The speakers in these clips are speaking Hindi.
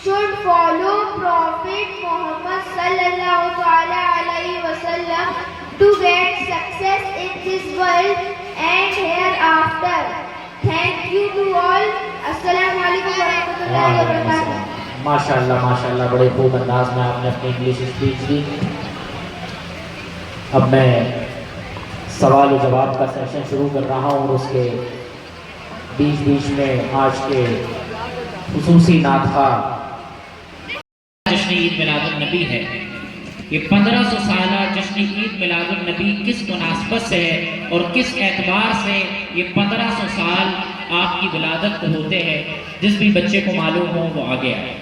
should follow Prophet Muhammad sallallahu alaihi wasallam to get success in this world and hereafter. Thank you to all. Assalamu alaikum warahmatullahi wabarakatuh. माशाल्लाह माशाल्लाह, बड़े खूब अंदाज में आपने अपनी इंग्लिश स्पीच दी। अब मैं सवाल और जवाब का सेशन शुरू कर रहा हूँ और उसके बीच बीच में आज के खुसूसी नातखा जश्न ईद मिलादुन नबी है। ये 1500 साल जश्न ईद मिलादुन नबी किस मुनासबत से है और किस एतबार से ये 1500 साल आपकी विलादत को होते हैं, जिस भी बच्चे को मालूम हो वो आगे आए।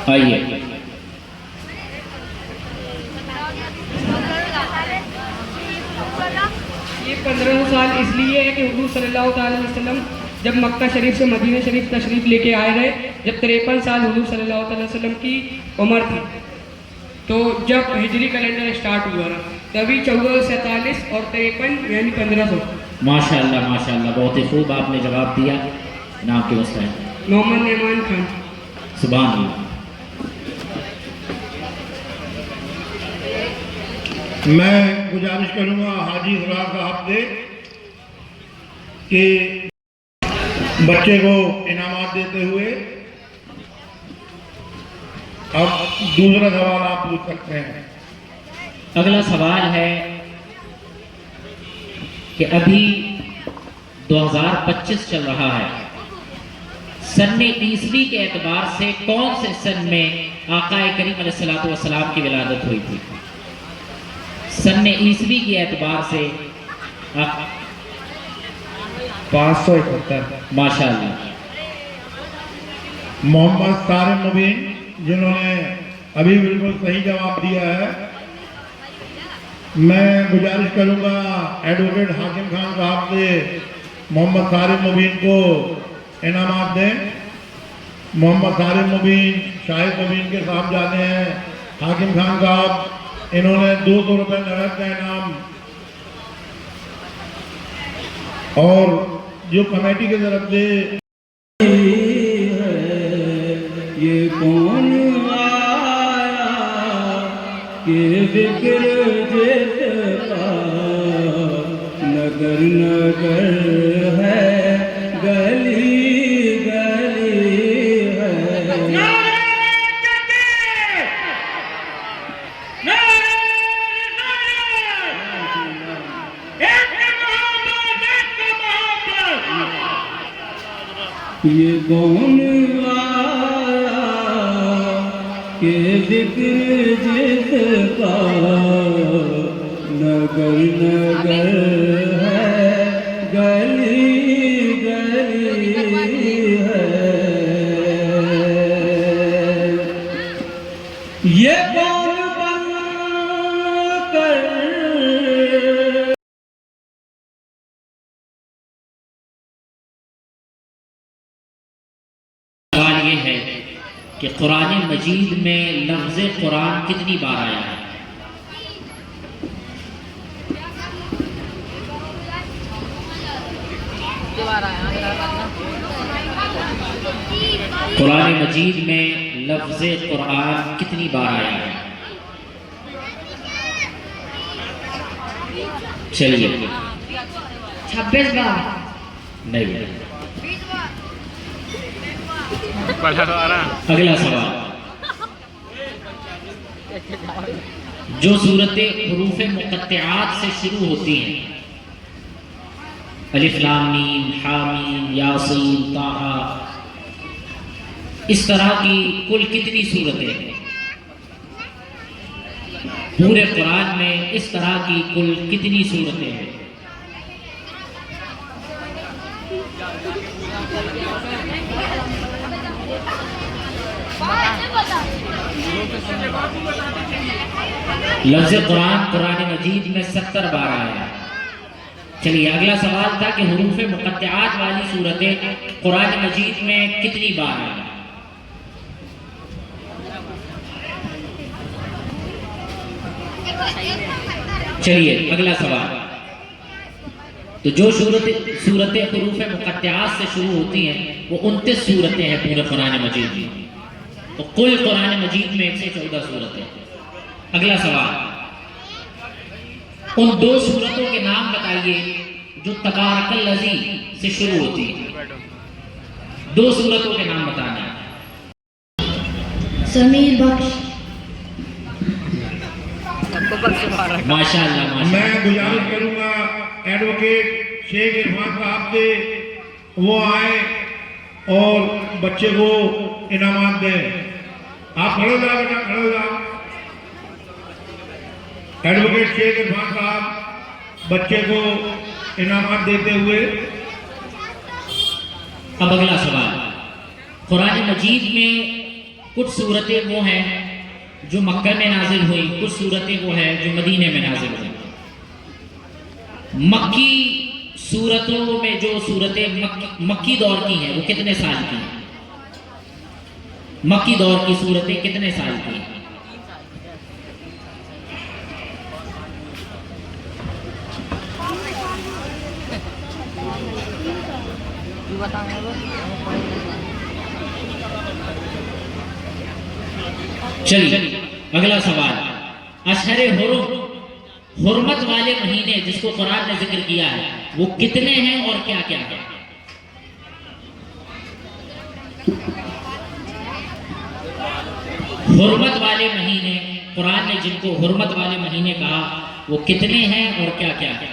आइए। ये 1500 साल इसलिए है कि हुजूर सल्लल्लाहु अलैहि वसल्लम जब मक्का शरीफ से मदीना शरीफ तशरीफ लेके आए रहे, जब 53 साल हुजूर सल्लल्लाहु अलैहि वसल्लम की उम्र थी, तो जब हिजरी कैलेंडर स्टार्ट हुआ ना, तभी 1447 और 53 यानी 1500। माशाल्लाह माशाल्लाह, बहुत ही खूब आपने जवाब दिया। नाम के वस्ता है मोहम्मद नेमान खान। सुभान अल्लाह। मैं गुजारिश करूंगा हाजी खुरार साहब से कि बच्चे को इनामात देते हुए अब दूसरा सवाल आप पूछ सकते हैं। अगला सवाल है कि अभी 2025 चल रहा है, सन ईसवी के एतबार से कौन से सन में आकाए करीम अलैहिस्सलातु वस्सलाम की विलादत हुई थी? सन ईसवी के एतबार से 571। माशाल्लाह। मोहम्मद सारिम मुबीन जिन्होंने अभी बिल्कुल सही जवाब दिया है, मैं गुजारिश करूंगा एडवोकेट हाकिम खान साहब से मोहम्मद सारिम मुबीन को इनामात दें। मोहम्मद सारिम मुबीन शाहिद मुबीन के साहब जाने हैं। हाकिम खान साहब, इन्होंने 200 रुपये नगद का इनाम और जो कमेटी की तरफ से ये कौन आया कि बिखर जिसका नगर नगर है, गली गली है। ये कौन आया के जिक्र जिसका नगर नगर है, गली गली है। ये कौन बनकर सवाल ये है कि कुरान मजीद में लफ्ज़ कुरान कितनी बार आया है? कुरान मजीद में लफ्ज़ कुरान कितनी बार आया है? चलिए। 26 बार। नहीं। अगला सवाल, जो सूरतें हुरूफ मुक़त्तिआत से शुरू होती हैं, अलिफ लाम मीम हा मीम यासीन ताहा, इस तरह की कुल कितनी सूरतें हैं? पूरे कुरान में इस तरह की कुल कितनी सूरतें हैं? लफ्ज़ कुरान कुरान मजीद में 70 बार आया है। चलिए, अगला सवाल था कि हुरूफ मुक़त्तिआत वाली सूरतें कुरान मजीद में कितनी बार आई? चलिए, अगला सवाल, तो जो सूरतें हरूफ मुक़त्तआत से शुरू होती हैं वो 29 सूरतें हैं पूरे कुरान मजीद में। तो कुल कुरान मजीद में 114 सूरतें। अगला सवाल, उन 2 सूरतों के नाम बताइए जो तबारकल्लज़ी से शुरू होती हैं। 2 सूरतों के नाम बताना है। समीर बख्श। माशाअल्लाह माशाअल्लाह। मैं गुजारिश करूंगा एडवोकेट शेख इरफान साहब से वो आए और बच्चे को इनामात दें। आप खड़े हो जाओ बेटा, खड़े हो जाओ। एडवोकेट शेख इरफान साहब बच्चे को इनामात देते हुए। अब अगला सवाल, कुरान मजीद में कुछ सूरतें वो हैं जो मक्का में नाजिल हुई, कुछ सूरतें वो हैं जो मदीने में नाजिल हुई। मक्की सूरतों में जो सूरतें मक्की दौर की हैं वो कितने साल की हैं? मक्की दौर की सूरतें कितने साल की हैं? चलिए अगला सवाल, अशहरे हुर्मत वाले महीने जिसको कुरान ने जिक्र किया है वो कितने हैं और क्या क्या है? हुर्मत वाले महीने, कुरान ने जिनको हुर्मत वाले महीने कहा वो कितने हैं और क्या क्या है?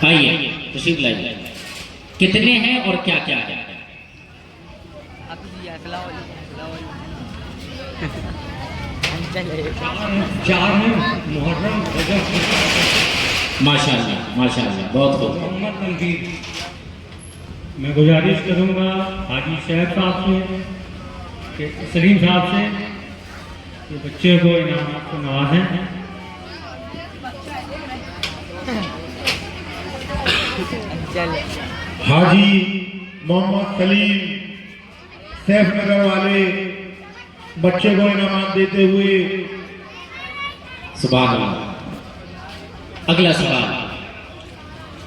आइए तशरीफ लाइए, कितने हैं और क्या क्या है? चार हैं, मुहर्रम, रजब, माशाअल्लाह माशाअल्लाह, बहुत खूब। मोहम्मद तनवीर। मैं गुजारिश करूंगा हाजी शहब साहब से, सलीम साहब से कि बच्चे को इनाम को नवाजें। हाजी मोहम्मद सलीम सैफनगर वाले बच्चे को इनामात देते हुए। सुभान अल्लाह। अगला सवाल,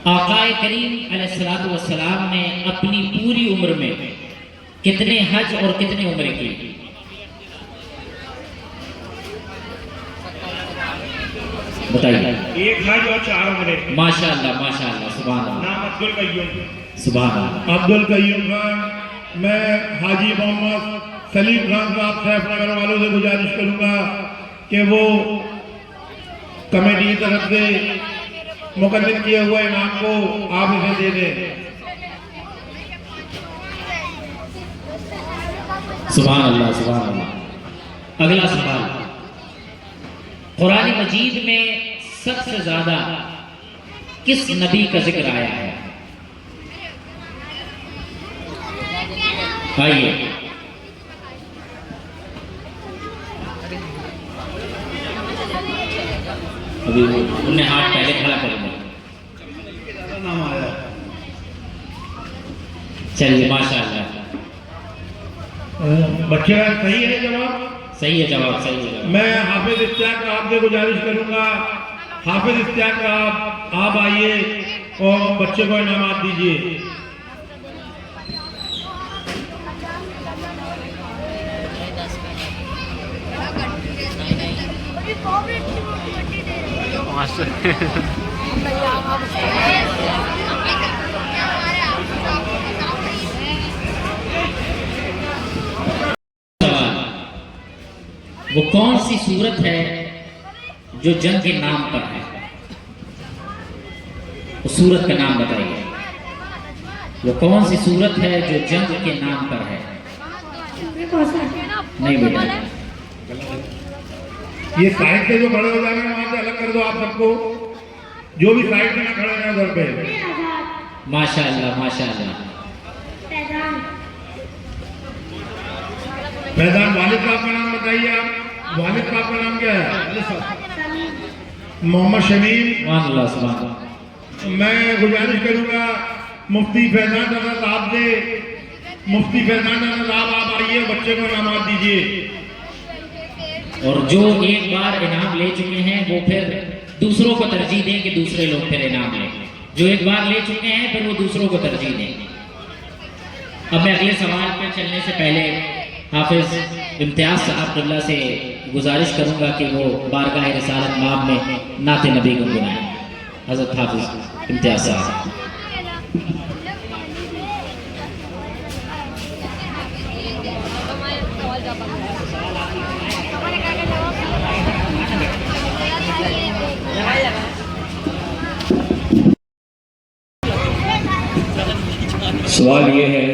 आकाए करीम अलैहिस्सलातु वस्सलाम ने अपनी पूरी उम्र में कितने हज और कितने उम्रे की? बताइए। एक हज और 4 उम्रे। माशाअल्लाह माशाअल्लाह, सुभान अल्लाह। नाम अब्दुल कय्यूम। सुभान अल्लाह। अब्दुल कय्यूम खान। मैं हाजी मोहम्मद सलीम खान साहब सैफनगर वालों से गुजारिश करूंगा कि वो कमेटी की तरफ से मुकर्रर किए हुए इनाम को आप इसे दे दें। सुभान अल्लाह सुभान अल्लाह। अगला सवाल, कुरान मजीद में सबसे ज्यादा किस नबी का जिक्र आया है? आइए। अभी उन्हें हाथ पहले खड़ा कर दिया। नाम आया। चलिए माशाअल्लाह। बच्चे का सही है जवाब? सही है जवाब, सही है जवाब। मैं हाफिज इश्तियाक का आपसे गुजारिश करूंगा, हाफिज इश्तियाक का आप आइए और बच्चे को इनामात दीजिए। वो कौन सी सूरत है जो जंग के नाम पर है? उस सूरत का नाम बताइए। वो कौन सी सूरत है जो जंग के नाम पर है? नहीं बेटा, ये साइड से जो खड़े हो जाएंगे वहां से अलग कर दो आप सबको, जो भी साइड में ना खड़े हैं घर पे। माशाअल्लाह माशाअल्लाह। फैजान वालिद साहब का नाम बताइए आप। वालिद साहब का नाम क्या है? मोहम्मद शमीम। सुभान सुभान अल्लाह। मैं गुजारिश करूंगा मुफ्ती फैजान दादा साहब से, मुफ्ती फैजान दादा साहब आप आइए, बच्चे को इनामात दीजिए। और जो एक बार इनाम ले चुके हैं वो फिर दूसरों को तरजीह दें कि दूसरे लोग फिर इनाम लें। जो एक बार ले चुके हैं फिर वो दूसरों को तरजीह दें। अब मैं अगले सवाल पर चलने से पहले हाफिज इम्तियाज साहब क़िबला से गुजारिश करूंगा कि वो बारगाह रिसालत माब में नाते नबी गुनगुनाएं। हज़रत हाफिज इम्तियाज साहब। सवाल ये है,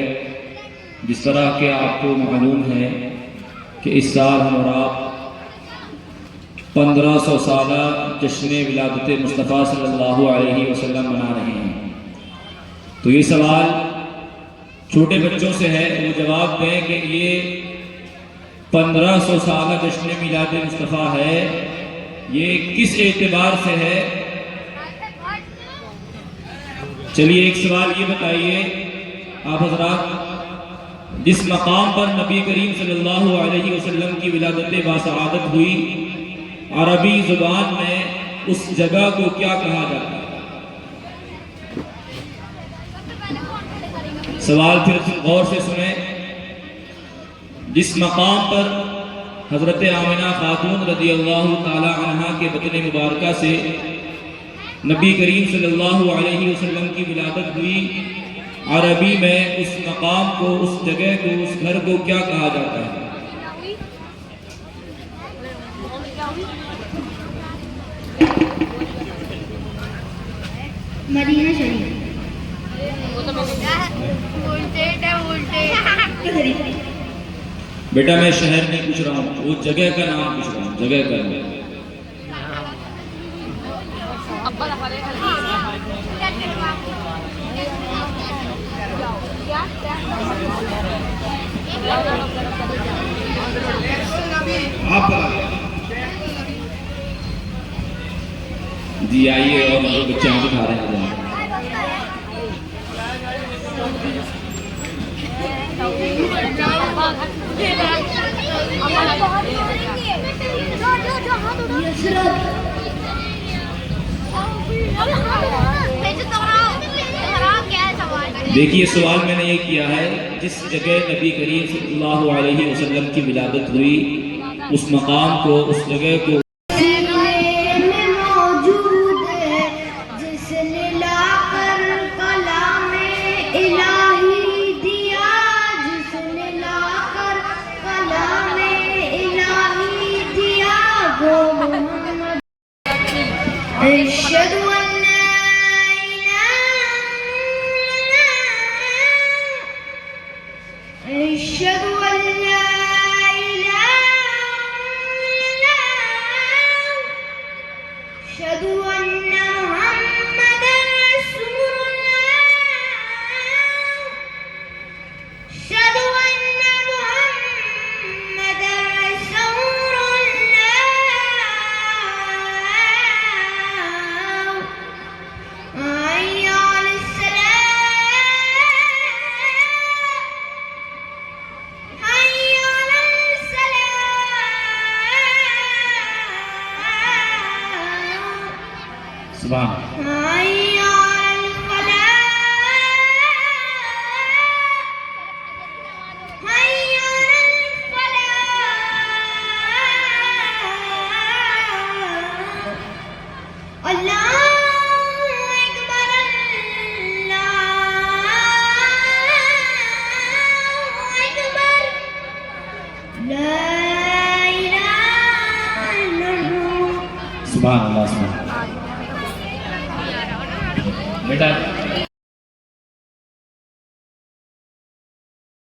जिस तरह के आपको मालूम है कि इस साल हम और आप 1500 साला जश्न विलादत मुस्तफ़ा सल्लल्लाहु अलैहि वसल्लम मना रहे हैं, तो ये सवाल छोटे बच्चों से है, वो जवाब दें कि ये 1500 साला जश्न विलादत मुस्तफ़ा है, ये किस एतबार से है। चलिए एक सवाल ये बताइए आप हजरात, जिस मकाम पर नबी करीम सल्लल्लाहु अलैहि वसल्लम की विलादत बासआदत हुई, अरबी जुबान में उस जगह को क्या कहा जाता है। सवाल फिर गौर से सुने। जिस मकाम पर हजरत आमिना खातून रज़ियल्लाहु ताला अन्हा के बदन मुबारका से नबी करीम सल्लल्लाहु अलैहि वसल्लम की विलादत हुई, अरबी में उस मकाम को, उस जगह को, उस घर को क्या कहा जाता है। मदीना शरीफ। बेटा मैं शहर नहीं पूछ रहा हूँ, वो जगह का नाम पूछ रहा हूँ, जगह का नाम। जी आइए, और बच्चे यहाँ दिखा रहे हैं। देखिए सवाल मैंने ये किया है, जिस जगह नबी करीम सल्लल्लाहु अलैहि वसल्लम की विलादत हुई, उस मकाम को, उस जगह को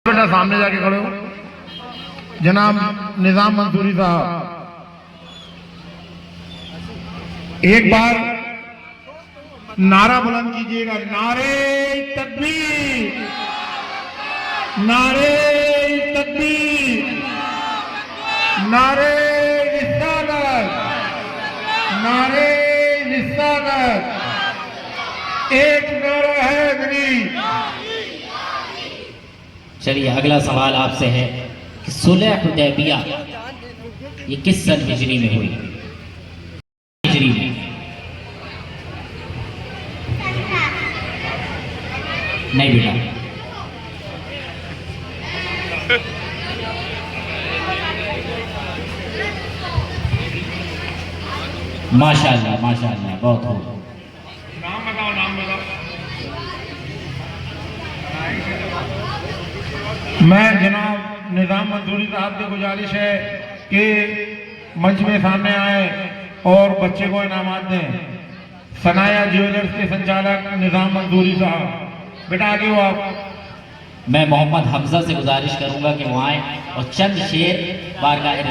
बेटा सामने जाके खड़े हो। जनाब निजाम मंसूरी साहब, एक बार नारा बुलंद कीजिएगा, नारे तकबीर, नारे तकबीर, नारे रिसालत, नारे रिसालत। एक नारा है चलिए अगला सवाल आपसे है कि सुलह हुदैबिया ये किस सन हिजरी में हुई? हिजरी में। नहीं बेटा, माशाअल्लाह माशाअल्लाह, बहुत खूब। नाम बताओ, नाम बताओ। मैं जनाब निज़ाम मंसूरी साहब से गुजारिश है कि मंच में सामने आए और बच्चे को इनामात दें। सनाया ज्वेलर्स के संचालक निज़ाम मंसूरी साहब, बेटा आगे हो आप। मैं मोहम्मद हमजा से गुजारिश करूंगा कि वो आए और चंद शेर बारगाह